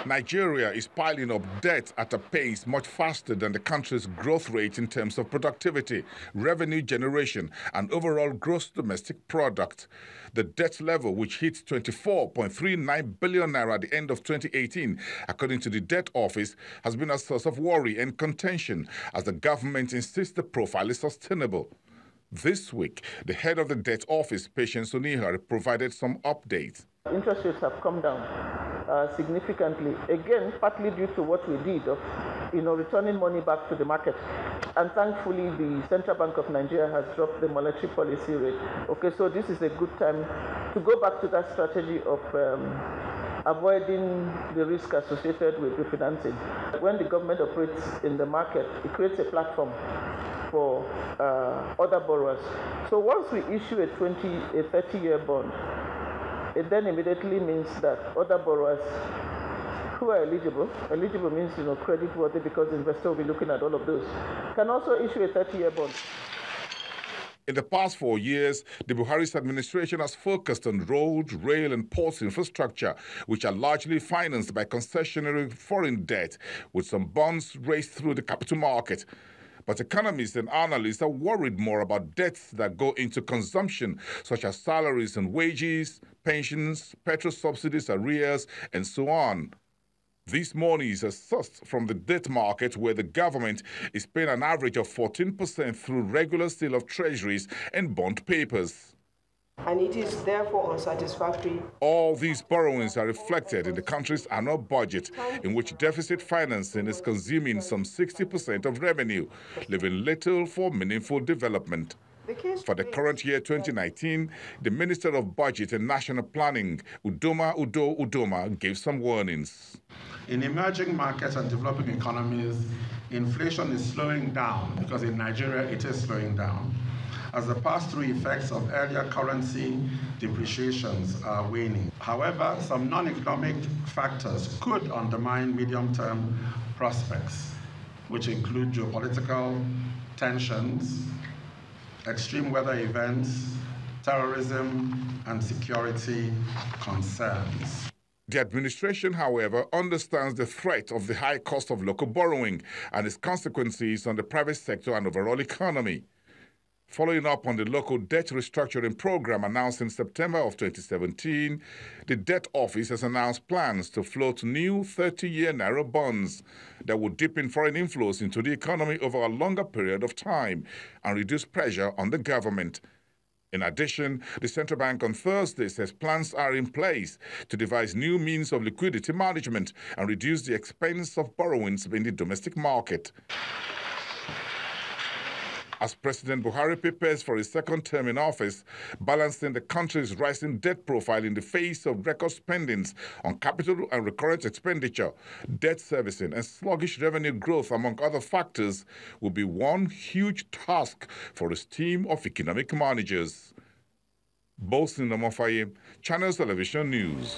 Nigeria is piling up debt at a pace much faster than the country's growth rate in terms of productivity, revenue generation, and overall gross domestic product. The debt level, which hit 24.39 billion naira at the end of 2018, according to the Debt Office, has been a source of worry and contention as the government insists the profile is sustainable. This week, the head of the Debt Office, Patience Onihari, provided some updates. Interest rates have come down significantly, again, partly due to what we did of returning money back to the market. And thankfully, the Central Bank of Nigeria has dropped the monetary policy rate. Okay, so this is a good time to go back to that strategy of avoiding the risk associated with refinancing. When the government operates in the market, it creates a platform for other borrowers. So once we issue a 30-year bond, it then immediately means that other borrowers who are eligible means credit worthy, because the investor will be looking at all of those, can also issue a 30-year bond. In the past 4 years, the Buhari's administration has focused on road, rail, and ports infrastructure, which are largely financed by concessionary foreign debt, with some bonds raised through the capital market. But economists and analysts are worried more about debts that go into consumption, such as salaries and wages, pensions, petrol subsidies, arrears, and so on. These monies are sourced from the debt market, where the government is paying an average of 14% through regular sale of treasuries and bond papers. And it is therefore unsatisfactory. All these borrowings are reflected in the country's annual budget, in which deficit financing is consuming some 60% of revenue, leaving little for meaningful development. For the current year 2019, the Minister of Budget and National Planning, Udoma, gave some warnings. In emerging markets and developing economies, inflation is slowing down, because in Nigeria it is slowing down, as the pass-through effects of earlier currency depreciations are waning. However, some non-economic factors could undermine medium-term prospects, which include geopolitical tensions, extreme weather events, terrorism, and security concerns. The administration, however, understands the threat of the high cost of local borrowing and its consequences on the private sector and overall economy. Following up on the local debt restructuring program announced in September of 2017, the Debt Office has announced plans to float new 30-year naira bonds that would deepen foreign inflows into the economy over a longer period of time and reduce pressure on the government. In addition, the Central Bank on Thursday says plans are in place to devise new means of liquidity management and reduce the expense of borrowings in the domestic market. As President Buhari prepares for his second term in office, balancing the country's rising debt profile in the face of record spendings on capital and recurrent expenditure, debt servicing, and sluggish revenue growth, among other factors, will be one huge task for his team of economic managers. Bosin Omofaye, Channels Television News.